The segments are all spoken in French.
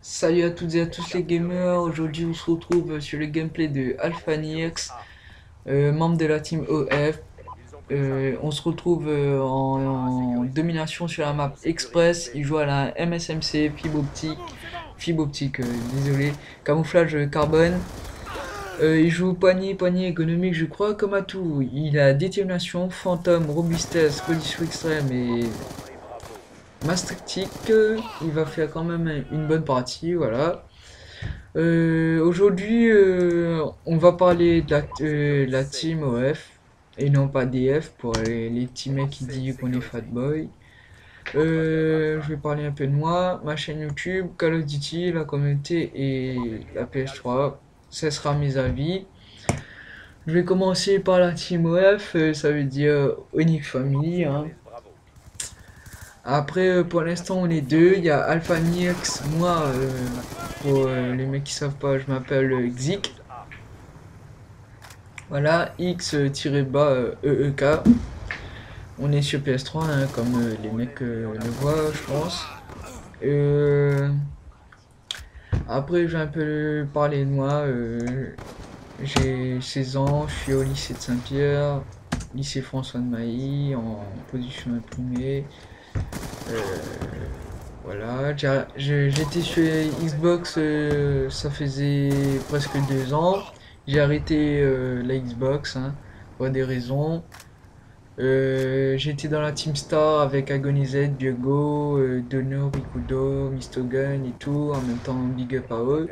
Salut à toutes et à tous les gamers, aujourd'hui on se retrouve sur le gameplay de Alphanix, membre de la team OF. On se retrouve en domination sur la map Express, il joue à la MSMC, fibre optique, désolé, camouflage carbone. Il joue poignée économique je crois comme à tout, il a détermination, fantôme, robustesse, condition extrême et masse tactique. Il va faire quand même une bonne partie, voilà. Aujourd'hui, on va parler de la team OF et non pas DF pour les teammates qui disent qu'on est fatboy. Je vais parler un peu de moi, ma chaîne YouTube, Call of Duty, la communauté et la PS3. Ce sera mes avis. Je vais commencer par la team OF, ça veut dire Onyx Family, hein. Après, pour l'instant, on est deux. Il y a Alpha Nix, moi, pour les mecs qui savent pas, je m'appelle Xic. Voilà, X-bas EEK. On est sur PS3, hein, comme les mecs le voient, je pense. Euh, Après, je vais un peu parler de moi. J'ai 16 ans, je suis au lycée de Saint-Pierre, lycée François de Mailly, en position imprimée. Euh, voilà, j'étais sur Xbox, ça faisait presque 2 ans. J'ai arrêté la Xbox, hein, pour des raisons. J'étais dans la Team Star avec Agonized, Diogo, Dono, Rikudo, Mistogun et tout, en même temps big up à eux.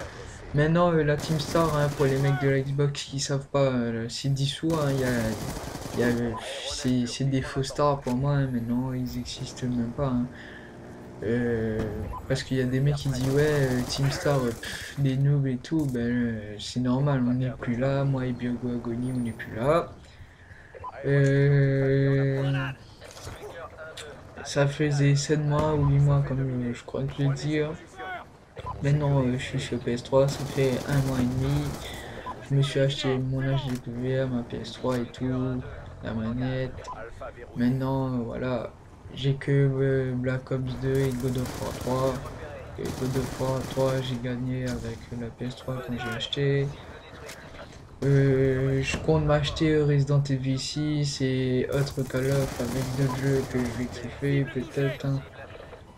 Maintenant, la Team Star, hein, pour les mecs de la Xbox qui savent pas, c'est dissous, hein, c'est des faux stars pour moi, hein, maintenant ils existent même pas, hein. Parce qu'il y a des mecs qui disent ouais, Team Star, des noobs et tout, ben c'est normal, on n'est plus là, moi et Biogo Agony, on n'est plus là. Euh, Ça faisait 7 mois ou 8 mois, comme je crois que je le dire. Maintenant, je suis sur PS3, ça fait 1 mois et demi. Je me suis acheté mon âge découvert, ma PS3 et tout, la manette. Maintenant, voilà, j'ai que Black Ops 2 et God of War 3. Et God of War 3, j'ai gagné avec la PS3 quand j'ai acheté. Je compte m'acheter Resident Evil 6 et autres Call of avec d'autres jeux que je vais kiffer peut-être, hein.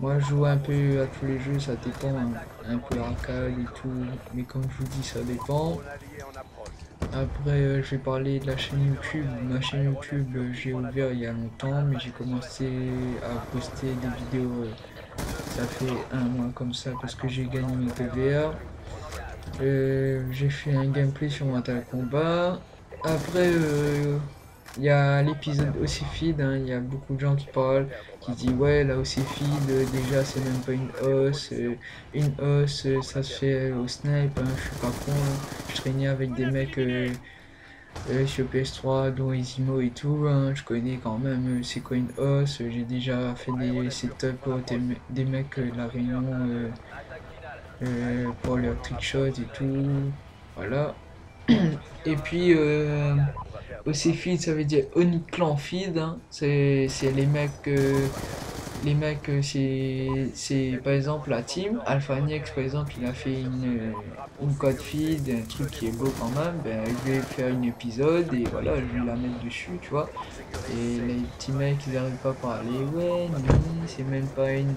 Moi je joue un peu à tous les jeux, ça dépend, hein. Un peu arcade et tout, mais comme je vous dis ça dépend. Après je vais parler de la chaîne YouTube. Ma chaîne YouTube j'ai ouvert il y a longtemps mais j'ai commencé à poster des vidéos, ça fait 1 mois comme ça parce que j'ai gagné mes PVR. J'ai fait un gameplay sur Mortal Kombat. Après, il y a l'épisode Ossifid, hein, il y a beaucoup de gens qui parlent, qui disent ouais, la Ossifid, déjà c'est même pas une hausse, ça se fait au snipe, hein, je suis pas con, hein. Je traînais avec des mecs sur PS3, dont Ezimo et tout, hein, je connais quand même c'est quoi une hausse, j'ai déjà fait des setups pour des mecs de la Réunion. Pour leur trickshot et tout. Voilà. Et puis, aussi feed, ça veut dire Oniclan feed, hein. C'est les mecs, c'est par exemple la team. Alpha Nex, par exemple, il a fait une code feed, un truc qui est beau quand même. Ben, je vais faire un épisode et voilà, je vais la mettre dessus, tu vois. Et les petits mecs, ils n'arrivent pas à parler. Ouais, non, c'est même pas une.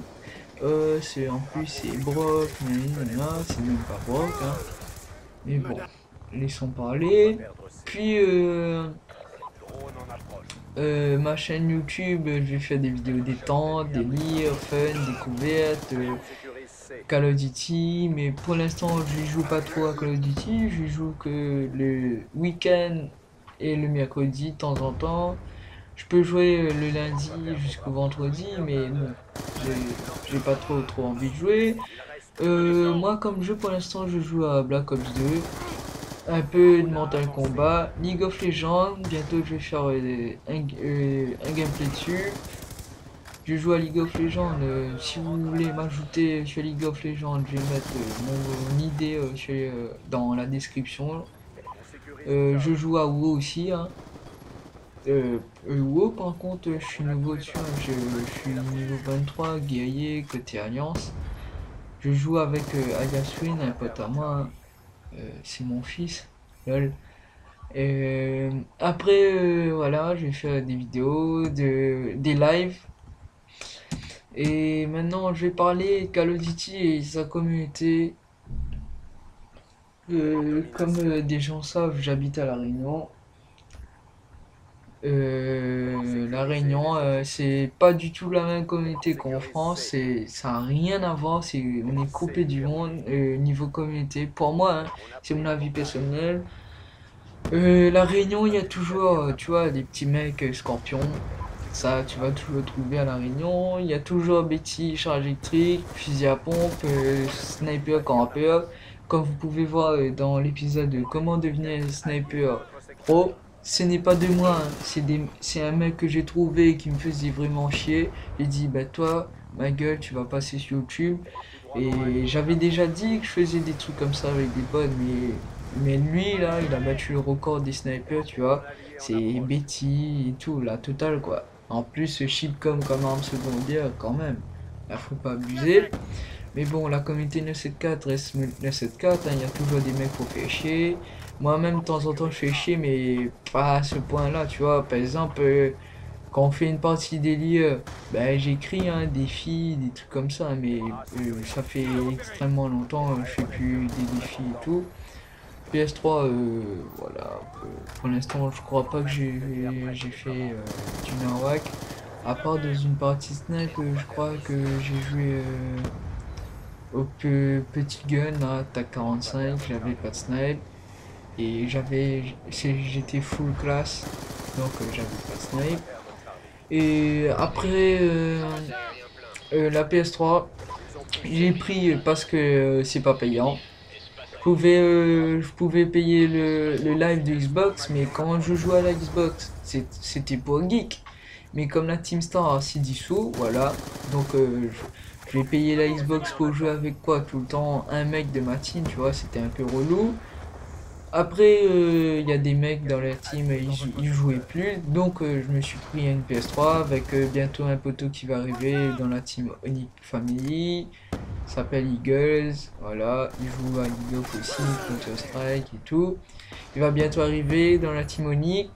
En plus, c'est Brock, c'est même pas Brock, hein. Mais bon, laissons parler. Puis, ma chaîne YouTube, je vais faire des vidéos détente, délire, fun, découverte, Call of Duty. Mais pour l'instant, je joue pas trop à Call of Duty. Je joue que le week-end et le mercredi de temps en temps. Je peux jouer le lundi jusqu'au vendredi, mais bon, j'ai pas trop envie de jouer. Moi, comme jeu pour l'instant, je joue à Black Ops 2, un peu de Mortal Kombat, League of Legends. Bientôt, je vais faire un gameplay dessus. Je joue à League of Legends. Si vous voulez m'ajouter sur League of Legends, je vais mettre mon idée dans la description. Je joue à WoW aussi, hein. WoW, par contre, je suis nouveau dessus, hein. Je suis niveau 23, guerrier, côté Alliance. Je joue avec Ayaswin, un pote à moi, hein. C'est mon fils. Lol. Après, voilà, j'ai fait des vidéos, des lives. Et maintenant, je vais parler Call of Duty et sa communauté. Comme des gens savent, j'habite à La Réunion. La Réunion, c'est pas du tout la même communauté qu'en France. Ça a rien à voir. On est coupé du monde niveau communauté. Pour moi, hein, c'est mon avis personnel. La Réunion, il y a toujours, tu vois, des petits mecs scorpions. Ça, tu vas toujours le trouver à La Réunion. Il y a toujours Betty, charge électrique, fusil à pompe, sniper, campeur. Comme vous pouvez voir dans l'épisode de Comment devenir sniper pro, ce n'est pas de moi, hein. C'est un mec que j'ai trouvé qui me faisait vraiment chier. Il dit, bah toi, ma gueule, tu vas passer sur YouTube. Et j'avais déjà dit que je faisais des trucs comme ça avec des potes, mais lui, là, il a battu le record des snipers, tu vois. C'est Betty et tout, la totale, quoi. En plus, Shipcom comme arme secondaire, quand même. Là, faut pas abuser. Mais bon, la communauté 974 reste 974, hein, il y a toujours des mecs pour faire chier. Moi-même, de temps en temps, je fais chier, mais pas à ce point-là, tu vois. Par exemple, quand on fait une partie délire, ben, j'écris hein, des défis, des trucs comme ça, mais ça fait extrêmement longtemps, je fais plus des défis et tout. PS3, voilà, pour l'instant, je crois pas que j'ai fait du nawak. À part dans une partie snipe, je crois que j'ai joué au petit gun, là, TAC 45, j'avais pas de snipe. Et j'étais full class, donc j'avais pas de snipe. Et après la PS3, j'ai pris parce que c'est pas payant. Je pouvais payer le live de Xbox, mais quand je jouais à la Xbox, c'était pour geek. Mais comme la Team Star s'est dissous, voilà. Donc je vais payer la Xbox pour jouer avec quoi tout le temps un mec de ma team, tu vois, c'était un peu relou. Après, il y a des mecs dans la team, ils jouaient plus, donc je me suis pris une PS3 avec bientôt un poteau qui va arriver dans la team Onyx Family, s'appelle Eagles, voilà, il joue à League of aussi, Counter Strike et tout. Il va bientôt arriver dans la team Onyx,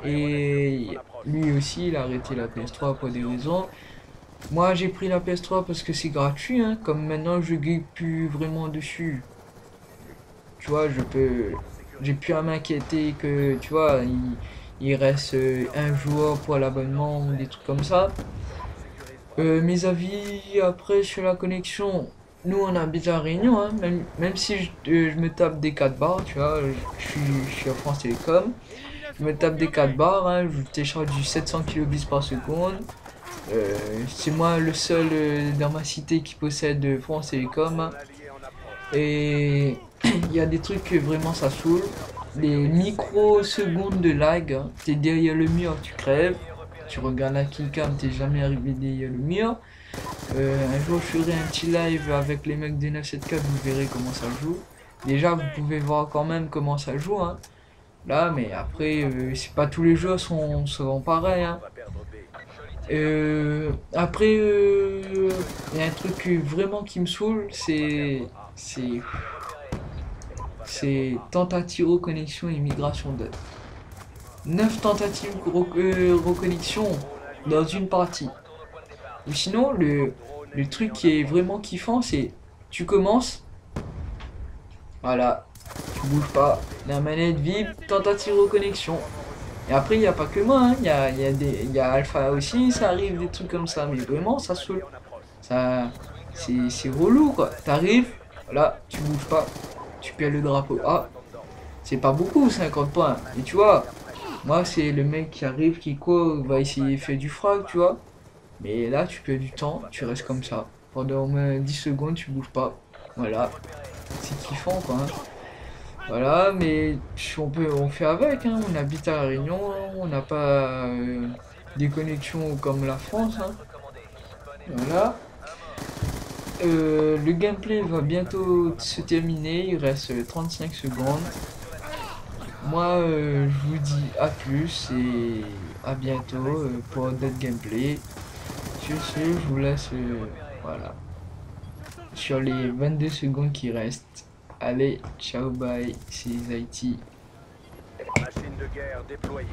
et lui aussi il a arrêté la PS3 pour des raisons. Moi j'ai pris la PS3 parce que c'est gratuit, hein, comme maintenant je geek plus vraiment dessus. Tu vois, j'ai plus à m'inquiéter que, tu vois, il reste un joueur pour l'abonnement ou des trucs comme ça. Mes avis après sur la connexion, nous on habite à Réunion, hein, même si je me tape des 4 bars, tu vois, je suis à France Télécom, je me tape des 4 bars, hein, je télécharge du 700 kilobits par seconde. C'est moi le seul dans ma cité qui possède France Télécom, hein. Et il y a des trucs que vraiment ça saoule. Les microsecondes de lag, hein. T'es derrière le mur, tu crèves. Tu regardes la killcam, t'es jamais arrivé derrière le mur. Un jour, je ferai un petit live avec les mecs des 974, vous verrez comment ça joue. Déjà, vous pouvez voir quand même comment ça joue, hein. Là, mais après, c'est pas tous les jeux seront pareils, hein. Après, il y a un truc vraiment qui me saoule, c'est tentative reconnexion et migration de 9 tentatives reconnexion dans une partie. Ou sinon, le truc qui est vraiment kiffant, c'est tu commences, voilà, tu bouges pas, la manette vibre, tentative reconnexion. Et après, il n'y a pas que moi, hein. Il y a Alpha aussi, ça arrive des trucs comme ça, mais vraiment, ça saoule. Ça, c'est relou, quoi. T'arrives, voilà, tu bouges pas, tu perds le drapeau. Ah, c'est pas beaucoup, 50 points. Et tu vois, moi, c'est le mec qui arrive, qui quoi, va essayer de faire du frag, tu vois. Mais là, tu perds du temps, tu restes comme ça. Pendant au moins 10 secondes, tu bouges pas. Voilà, c'est kiffant, quoi, hein. Voilà, mais on fait avec, hein. On habite à La Réunion, hein. On n'a pas des connexions comme la France, hein. Voilà. Le gameplay va bientôt se terminer, il reste 35 secondes. Moi, je vous dis à plus et à bientôt pour d'autres gameplay. Sur ce, je vous laisse, voilà. sur les 22 secondes qui restent. Allez, ciao, bye, c'est Zaiti. Machine de guerre déployée.